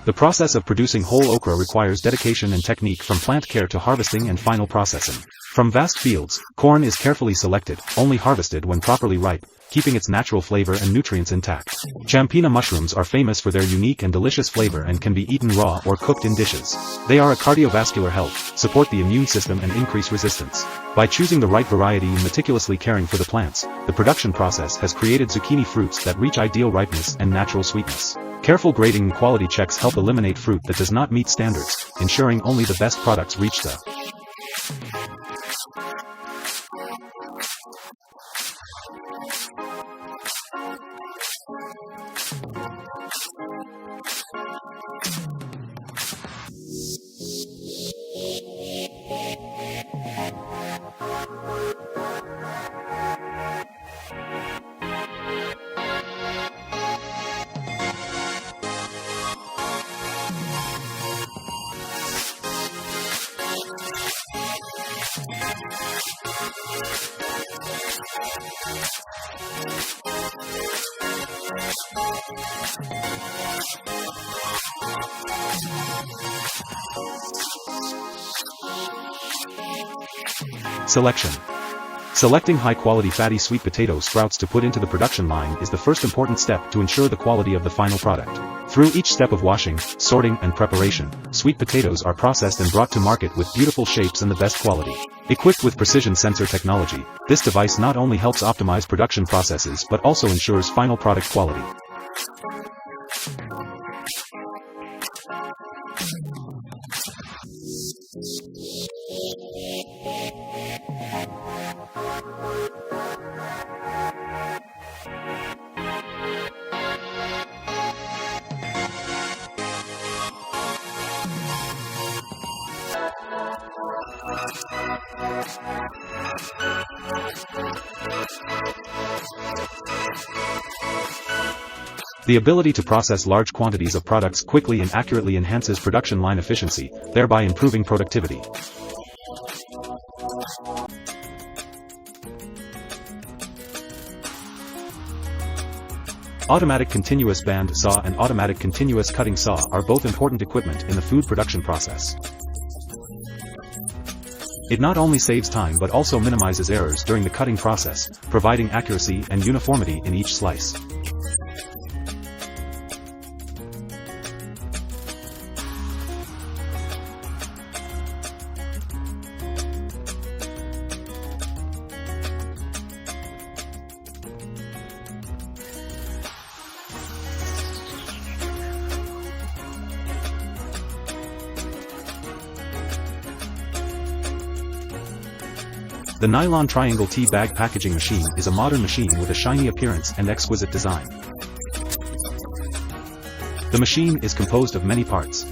The process of producing whole okra requires dedication and technique from plant care to harvesting and final processing. From vast fields, corn is carefully selected, only harvested when properly ripe, keeping its natural flavor and nutrients intact. Champina mushrooms are famous for their unique and delicious flavor and can be eaten raw or cooked in dishes. They are a cardiovascular health, support the immune system and increase resistance. By choosing the right variety and meticulously caring for the plants, the production process has created zucchini fruits that reach ideal ripeness and natural sweetness. Careful grading and quality checks help eliminate fruit that does not meet standards, ensuring only the best products reach the Selection. Selecting high-quality fatty sweet potato sprouts to put into the production line is the first important step to ensure the quality of the final product. Through each step of washing, sorting, and preparation, sweet potatoes are processed and brought to market with beautiful shapes and the best quality. Equipped with precision sensor technology, this device not only helps optimize production processes but also ensures final product quality. The ability to process large quantities of products quickly and accurately enhances production line efficiency, thereby improving productivity. Automatic continuous band saw and automatic continuous cutting saw are both important equipment in the food production process. It not only saves time but also minimizes errors during the cutting process, providing accuracy and uniformity in each slice. The nylon triangle tea bag packaging machine is a modern machine with a shiny appearance and exquisite design. The machine is composed of many parts.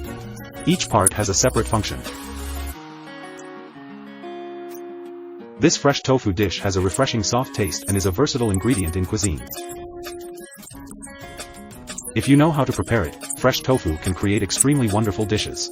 Each part has a separate function. This fresh tofu dish has a refreshing soft taste and is a versatile ingredient in cuisine. If you know how to prepare it, fresh tofu can create extremely wonderful dishes.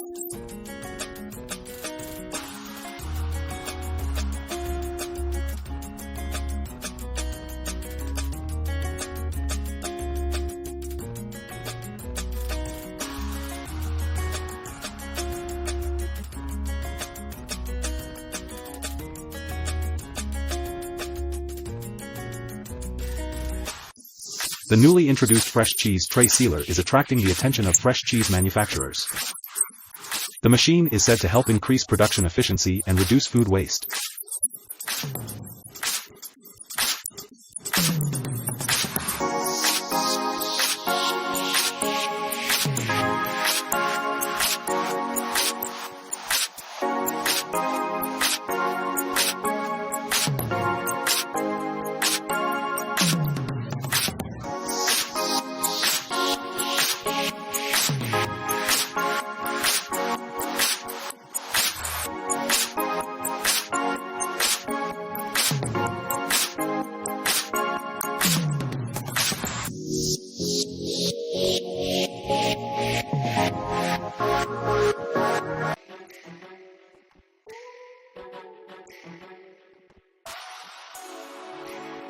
The newly introduced fresh cheese tray sealer is attracting the attention of fresh cheese manufacturers. The machine is said to help increase production efficiency and reduce food waste.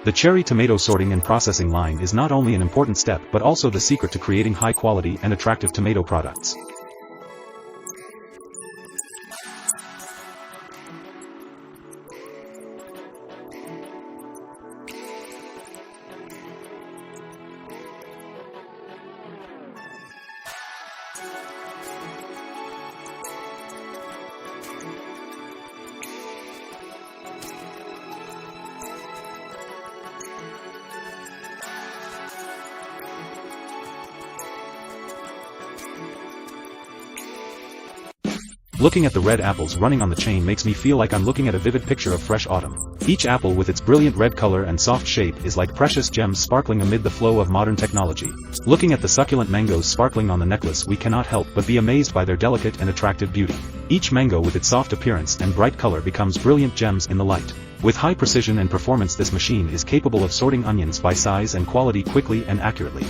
The cherry tomato sorting and processing line is not only an important step but also the secret to creating high-quality and attractive tomato products. Looking at the red apples running on the chain makes me feel like I'm looking at a vivid picture of fresh autumn. Each apple with its brilliant red color and soft shape is like precious gems sparkling amid the flow of modern technology. Looking at the succulent mangoes sparkling on the necklace, we cannot help but be amazed by their delicate and attractive beauty. Each mango with its soft appearance and bright color becomes brilliant gems in the light. With high precision and performance, this machine is capable of sorting onions by size and quality quickly and accurately.